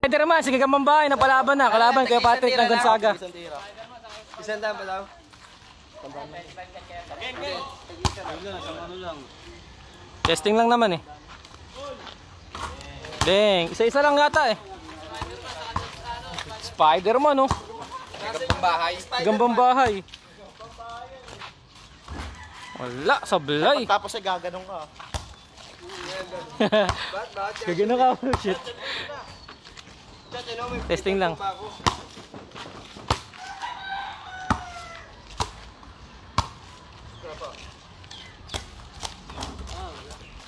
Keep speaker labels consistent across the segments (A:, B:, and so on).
A: Spider-Man, sige Gambang Bahay, napalaban na. Kalaban kay Patrick ng Gonzaga.
B: Isang daan pa daw.
A: Testing lang naman eh. Deng, isa-isa lang yata eh. Spider-Man oh.
B: Gambang Bahay.
A: Gambang Bahay. Wala, sablay.
B: Tapos ay gaganong ka.
A: Gaganong ka, shit. Testing lang.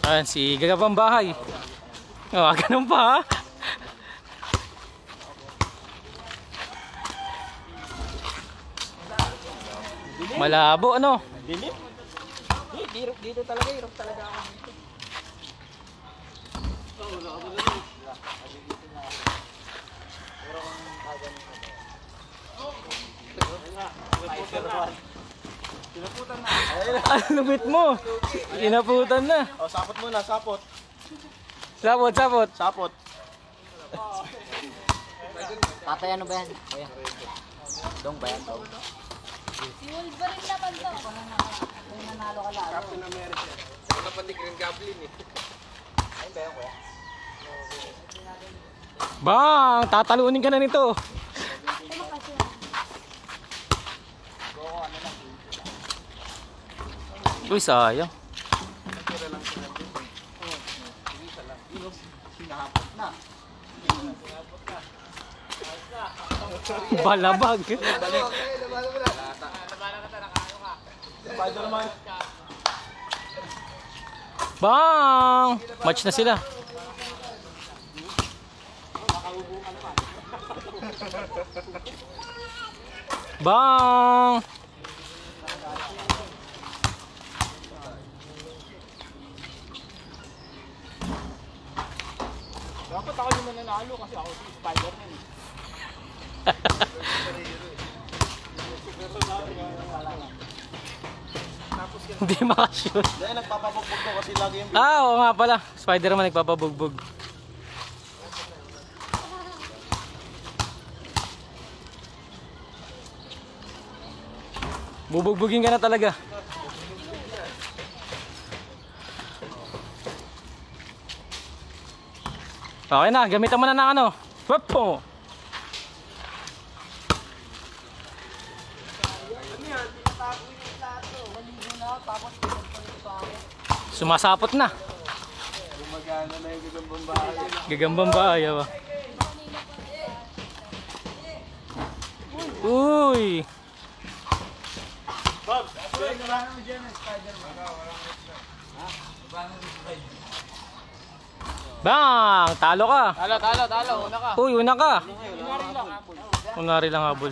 A: Ayan, si Gambang Bahay. Oh, ganun pa ha. Malabo ano?
B: Dilim? Dito talaga, hirap talaga ako dito. Tinaputan na.
A: Ang lupit mo. Tinaputan na.
B: O, sapot muna, sapot.
A: Sapot, sapot.
B: Sapot.
C: Tatay, ano ba yan? Kuya. Dong ba yan? Dong.
D: Si Wolverine naman to.
C: Kung nanalo ka lalo.
B: Captain America. Wala pa di Green Goblin eh.
C: Ayun ba yan, kuya?
A: Bang! Tatalunin ka na nito. Uy, sayang. Balabag.
B: Spider-Man.
A: Bang! Match na sila. Bang!
B: Dapat ako yung mananalo kasi ako si Spider-Man eh.
A: Hindi makashoot.
B: Dahil nagpapabugbog ko kasi lagi yung...
A: Ah, oo nga pala. Spider-Man nagpapabugbog. Bubugbugin ka na talaga. Okay na, gamitan mo na ng ano. Wapo! Sumasapot na.
B: Gumagana na yung Gagambang Bahay.
A: Gagambang Bahay ba? Uy!
B: Bob, balik na lang mo dyan ng Spider-Man.
A: Bang! Talo ka!
B: Talo, una ka.
A: Uy, una ka! Unari lang habol.